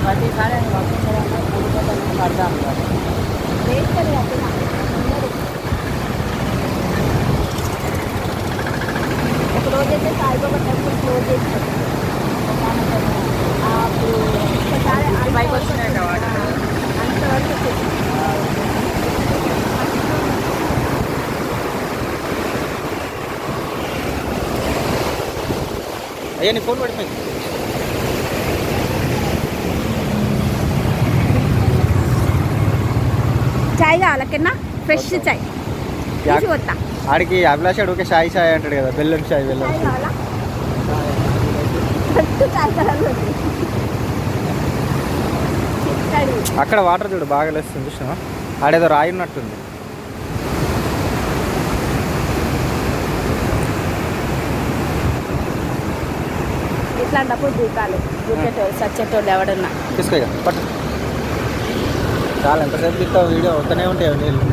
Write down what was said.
ప్రతిసారి ఆయన పంపించడానికి కూలిపోతాను పడతాం వేస్తారు ఒక రోజు అయితే సాయిబాబా టెంపుల్ క్లోజ్ చేస్తారు అప్పుడు ఒకసారి బైక్ వస్తున్నాయి అంతవరకు అయ్యా నీ ఫోన్ పడిపోయింది చాయ్ కావాలా కింద ఫ్రెష్ చాయ్ తీసుకొస్తా ఆడికి అభిలాష్ అడుగుకే షాయి షాయి అంటాడు కదా బెల్లం షాయి బెల్లం చాయ్ కావాలా చాయ్ కలర్ అక్కడ వాటర్ చూడు బాగా లేస్తుంది చూసినా ఆడేదో రాయి ఉన్నట్టుంది ఇట్లాంటప్పుడు దూకాలి దూకేటోళ్ళు సచ్చేటోళ్ళు ఎవడన్నా తీసుకో పట్టు చాలా ఎంతసేపు తీస్తావు వీడియో వస్తూనే ఉంటాయి నీళ్ళు